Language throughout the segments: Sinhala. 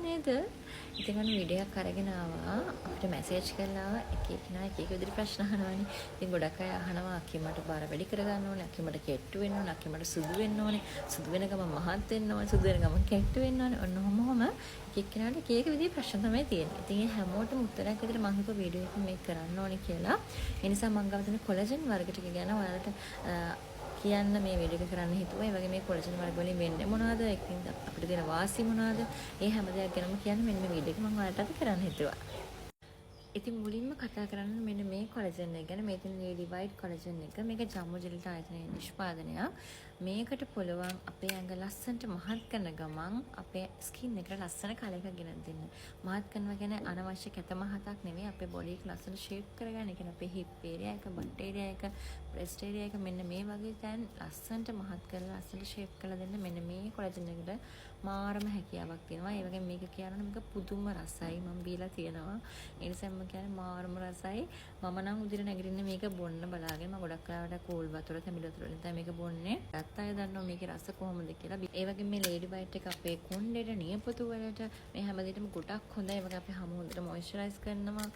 නේද? ඉතින් අන්න වීඩියෝ එකක් අරගෙන ආවා. අපිට මැසේජ් කරලා එක එකනා එක එක විදිහට ප්‍රශ්න අහනවානේ. ඉතින් ගොඩක් අය අහනවා අක්කේ මට බර වැඩි කරගන්න ඕනේ, අක්කේ මට කෙට්ටු වෙන්න ඕනේ, අක්කේ මට සුදු වෙන්න ඕනේ, සුදු වෙන ගමන් මහත් වෙන්න ඕනේ, සුදු වෙන ගමන් කෙට්ටු වෙන්න ඕනේ. ඔන්න ඔහොම එක එක්කෙනාට එක එක විදිහේ ප්‍රශ්න තමයි තියෙන්නේ. ඉතින් ඒ හැමෝටම උත්තරයක් විදිහට මම හිතුවා වීඩියෝ එකක් මේක කරන්න ඕනේ කියලා. ඒ නිසා මම ගාව තියෙන කොලජන් වර්ග ටික ගැන ඔයාලට කියන්න මේ වීඩියෝ එක කරන්න හිතුවා. ඒ වගේ මේ කොලජන් වර්ග වලින් වෙන්නේ මොනවද? ඒකෙන් අපිට දෙන වාසි මොනවද? ඒ හැම දෙයක් ගැනම කියන්න මෙන්න මේ වීඩියෝ එක මම ඔයාලට අද කරන්න හිතුවා. ඉතින් මුලින්ම කතා කරන්න මෙන්න මේ කොලජන් එක ගැන. මේ තියෙන ලේඩි වයිට් කොලජන් එක. මේක ජම්බෝ ජෙලිට ආයතනයේ නිෂ්පාදනයක්. මේකට පුළුවන් අපේ ඇඟ ලස්සනට මහත් කරන ගමන් අපේ ස්කින් එකට ලස්සන කලර් එකක් ගෙනත් දෙන්න. මහත් කරනවා කියන්නේ අනවශ්‍ය කැත මහතක් නෙවෙයි. අපේ බොඩි එක ලස්සන ෂේප් කරගන්න. ඒ කියන්නේ අපේ හිප් ඒරියා එක, බට් ඒරියා එක, බ්‍රෙස්ට් ඒරියා එක මෙන්න මේ වගේ තැන් ලස්සනට මහත් කරලා ලස්සනට ෂේප් කරලා දෙන්න මෙන්න මේ කොලජන් එකට මාරම හැකියාවක් තියෙනවා. ඒ වගේම මේක කියනවා මේක පුදුම රසයි. මම බීලා තියෙනවා. ඒ නිසා මම කියන්නේ මාරම රසයි. මම නම් උදේට නැගිටින්න මේක බොන්න බලාගෙන මම ගොඩක් කාලවට කෝල් වතුර, තැඹිලි වතුර වලින් තමයි මේක බොන්නේ. ගත්ත අය දන්නවා මේකේ රස කොහොමද කියලා. ඒ වගේම මේ ලේඩි වයිට් එක අපේ කුණ්ඩෙට, නියපොතු වලට මේ හැමදේටම ගොඩක් හොඳයි. ඒ වගේ අපේ හම හොඳට මොයිස්චරයිස් කරනවා.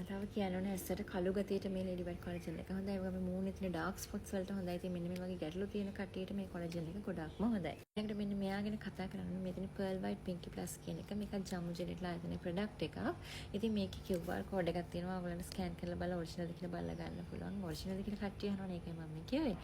තව කියනෝනේ ඇස්සට කළු ගතියට මේ ලේඩි වයිට් කොලජන් එක හොඳයි. ඒ වගේම මූණේ තියෙන ඩාර්ක් ස්පොට්ස් වලට හොඳයි. ඉතින් මෙන්න මේ වගේ ගැටලු තියෙන කට්ටියට මේ කොලජන් එක ගොඩක්ම හොඳයි. ඊළඟට මෙන්න මෙයා ගැන කතා කරන්න මේ තියෙන Pearl White Pinky Plus කියන එක. මේක ජම්බෝ ජෙලිටලා ආයතන ප්‍රොඩක්ට් එකක්. ඉතින් මේකේ QR කෝඩ් එකක් තියෙනවා. ඔයගොල්ලන්ට ස්කෑන් කරලා බලලා ඔරිජිනල්ද කියලා බලලා ගන්න පුළුවන්. ඔරිජිනල්ද කියලා කට්ටිය අහනවා නේ. ඒකයි මම කිව්වේ.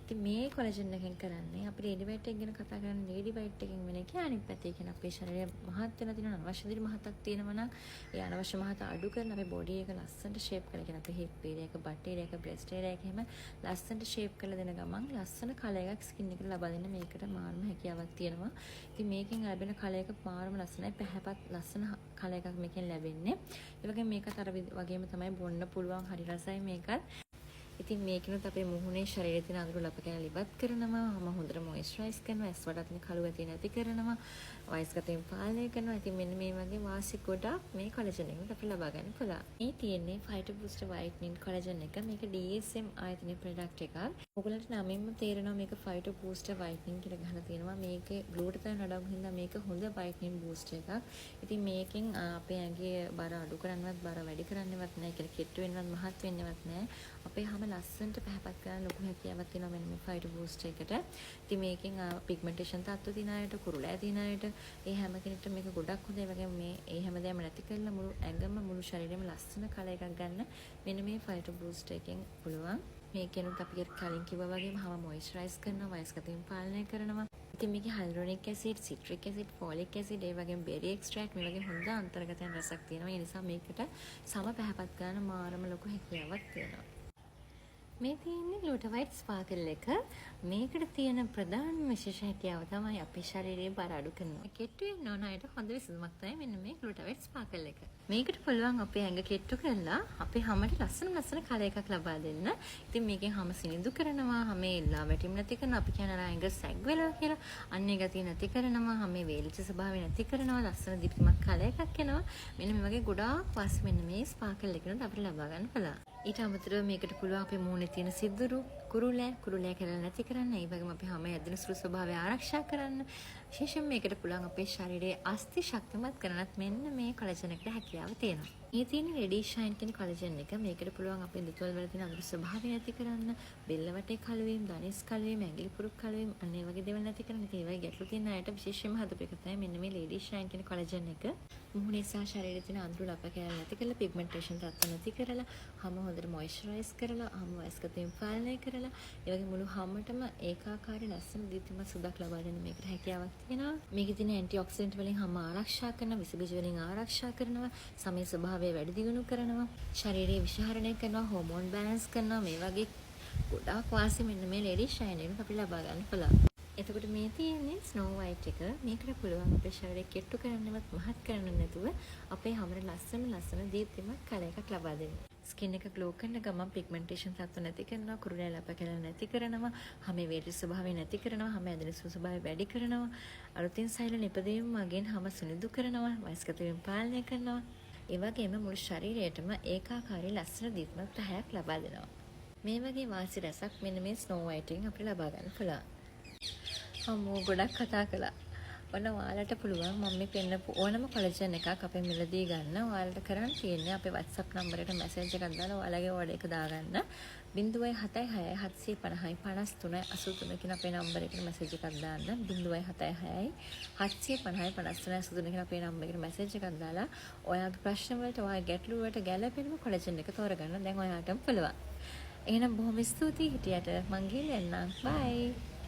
ඉතින් මේ කොලජන් එකෙන් කරන්නේ අපි ලේඩි වයිට් එක ගැන කතා කරන්නේ ලේඩි වයිට් එකෙන් වෙන එක අනිත් පැත්තේ කියන අපේ ශරීරය මහත් වෙන තියෙන අනවශ්‍ය දිරි මහතක් තියෙනවා නම් ඒ අනවශ්‍ය මහත අඩු කරන අපේ බොඩි එක ලස්සනට ෂේප් කරලා කියන අපේ හිප් ඒරියා එක, බට් ඒරියා එක, බ්‍රෙස්ට් ඒරියා එක එහෙම ලස්සනට ෂේප් කරලා දෙන ගමන් ලස්සන කලර් එකක් ස්කින් එකට ලබා දෙන්න මේකට මාර්ම හැකියාවක් තියෙනවා. ඉතින් මේකෙන් ලැබෙන කලර් එක මාර්ම ලස්සනයි, පැහැපත් ලස්සන කලර් එකක් මේකෙන් ලැබෙන්නේ. ඒ වගේම මේකත් අර වගේම තමයි බොන්න පුළුවන්, හරි රසයි මේකත්. ඉතින් මේකිනුත් අපේ මුහුණේ ශරීරයේ තියෙන අඳුරු ලප කැලි ඉවත් කරනවා, මම හොඳට මොයිස්චරයිස් කරනවා, ඇස් වලට තියෙන කළු ගතිය නැති කරනවා, වයස්ගතයෙන් පාලනය කරනවා. ඉතින් මෙන්න මේ වගේ වාසි ගොඩක් මේ කොලජන් එකෙන් අපිට ලබා ගන්න පුළුවන්. මේ තියෙන්නේ Phyto Booster Whitening කොලජන් එක. මේක DSM ආයතනයේ ප්‍රොඩක්ට් එකක්. ඔයගලන්ට නමින්ම තේරෙනවා මේක Phyto Booster Whitening කියලා ගහලා තියෙනවා. මේකේ ග්ලූටතන් අඩංගු හින්දා මේක හොඳ whitening booster එකක්. ඉතින් මේකෙන් අපේ ඇඟේ බර අඩු කරන්නවත්, බර වැඩි කරන්නවත් නැහැ. ඒක කෙට්ටු වෙන්නවත්, මහත් වෙන්නවත් නැහැ. අපේ හැම ලස්සනට පැහැපත් කරන ලොකු හැකියාවක් තියෙනවා මෙන්න මේ Phyto Booster එකට. ඉතින් මේකෙන් පිග්මන්ටේෂන් තත්ත්ව තියෙන අයට, කුරුලෑ තියෙන අයට, ඒ හැම කෙනෙක්ට මේක ගොඩක් හොඳයි. ඒ වගේම මේ ඒ හැමදේම නැති කරලා මුළු ඇඟම මුළු ශරීරෙම ලස්සන කලර් එකක් ගන්න මෙන්න මේ Phyto Booster එකෙන් පුළුවන්. මේකෙනුත් අපි කලින් කිව්වා වගේම හැම මොයිස්චරයිස් කරනවා, වයස්ගතයෙන් පාලනය කරනවා. ඉතින් මේකේ හයිලුරොනික් ඇසිඩ්, සිට්‍රික් ඇසිඩ්, ෆෝලික් ඇසිඩ්, ඒ වගේම බෙරි එක්ස්ට්‍රැක්ට් මේ වගේ හොඳ අන්තර්ගතයන් රසක් තියෙනවා. ඒ නිසා මේකට සම පැහැපත් කරන මාරම ලොකු හැකියාවක් තියෙනවා. මේ තියෙන්නේ ග්ලූටවයිට් ස්පාර්කල් එක. මේකට තියෙන ප්‍රධාන විශේෂ හැකියාව තමයි අපේ ශරීරයේ බර අඩු කරනවා. කෙට්ටු වෙන්න ඕන අයට හොඳ විසඳුමක් තමයි මෙන්න මේ ග්ලූටවයිට් ස්පාර්කල් එක. මේකට පුළුවන් අපේ ඇඟ කෙට්ටු කරලා අපේ හැමට ලස්සන කලර් එකක් ලබා දෙන්න. ඉතින් මේකෙන් හැම සිනිඳු කරනවා, හැම එල්ලා වැටීම් නැති කරනවා. අපි කියන ඇඟ සැග් වෙලා කියලා. අන්නේ ගතිය නැති කරනවා, හැම වේලිච්ච ස්වභාවය නැති කරනවා, ලස්සන දිප්තිමත් කලර් එකක් එනවා. මෙන්න මේ වගේ ගොඩාක් වාසි මෙන්න මේ ස්පාර්කල් එකෙන් අපිට ලබා ගන්න පුළුවන්. ඊට අමතරව මේකට පුළුවන් අපේ මූණේ තියෙන සිදුරු, කුරුලෑ කියලා නැති කරන්න. ඒ වගේම අපේ හැම ඇදෙන සුළු ස්වභාවය ආරක්ෂා කරන්න. විශේෂයෙන් මේකට පුළුවන් අපේ ශරීරයේ අස්ථි ශක්තිමත් කරන්නත් මෙන්න මේ කොලජන් එකට හැකියාව තියෙනවා. මේ තියෙන රෙඩි ෂයින් කියන කොලජන් එක. මේකට පුළුවන් අපේ දෙතොල් වල තියෙන අඳුරු ස්වභාවය නැති කරන්න, බෙල්ල වටේ කළු වීම, ධනිස් කළු වීම, ඇඟිලි පුරුක් කළු වීම, අන්න ඒ වගේ දේවල් නැති කරන්න. ඒ වගේ ගැටලු තියෙන අයට විශේෂයෙන්ම හදපු එක තමයි මෙන්න මේ රෙඩි ෂයින් කියන කොලජන් එක. මුහුණේ සහ ශරීරයේ තියෙන අඳුරු ලප කැලි නැති කරලා, පිග්මන්ටේෂන් තත්ත්ව නැති කරලා, හැම හොඳට මොයිස්චරයිස් කරලා, හැම වයස්ගතයෙන් පාලනය කරලා, ඒ වගේ මුළු හැමතෙම ඒකාකාරී ලස්සන දීප්තිමත් සුවඳක් ලබා දෙන්න මේකට හැකියාවක් තියෙනවා. මේකේ තියෙන ඇන්ටි ඔක්සිඩන්ට් වලින් හැම ආරක්ෂා කරනවා, විස බීජ වලින් ආරක්ෂා කරනවා, සමේ ස්වභාවය වැඩි දියුණු කරනවා, ශරීරයේ විෂහරණය කරනවා, හෝමෝන් බැලන්ස් කරනවා. මේ වගේ ගොඩාක් වාසි මෙන්න මේ ලේඩි ෂයින් එකෙන් අපිට ලබා ගන්න පුළුවන්. එතකොට මේ තියෙන්නේ ස්නෝ වයිට් එක. මේකට පුළුවන් අපේ ශරීරය කෙට්ටු කරන්නවත් මහත් කරන්න නැතුව අපේ හැමර ලස්සන දීප්තිමත් කලර් එකක් ලබා දෙන්න. ස්කින් එක ග්ලෝ කරන ගමන් පිග්මන්ටේෂන් තත්ත්ව නැති කරනවා, කුරුලෑ ලප කැලි නැති කරනවා, හැම වේලි ස්වභාවය නැති කරනවා, හැම ඇදෙන ස්වභාවය වැඩි කරනවා, අලුතින් සෛල නිපදවීම මගින් හැම සුනිදු කරනවා, වයස්ගත වීම පාලනය කරනවා. ඒ වගේම මුළු ශරීරයටම ඒකාකාරී ලස්සන දීප්තිමත් පැහැයක් ලබා දෙනවා. මේ වගේ වාසි රසක් මෙන්න මේ ස්නෝ වයිට් එකෙන් අපිට ලබා ගන්න පුළුවන්. අම්මෝ ගොඩක් කතා කළා. ඔන්න ඔයාලට පුළුවන් මම මේ පෙන්නපු ඕනම කොලෙජන් එකක් අපේ මිලදී ගන්න. ඔයාලට කරන්න තියෙන්නේ අපේ WhatsApp නම්බරයට මැසේජ් එකක් දාලා ඔයාලගේ ඕඩර් එක දාගන්න. 076 750 53 83 කියන අපේ නම්බර එකට මැසේජ් එකක් දාන්න. 076 750 53 83 කියන අපේ නම්බර එකට මැසේජ් එකක් දාලා ඔයාගේ ප්‍රශ්න වලට ඔයාගේ ගැටලු වලට ගැළපෙනම කොලෙජන් එක තෝරගන්න. දැන් ඔයාටම පුළුවන්. එහෙනම් බොහොම ස්තුතියි හිටියට මං ගිහින් එන්නම්. බයි.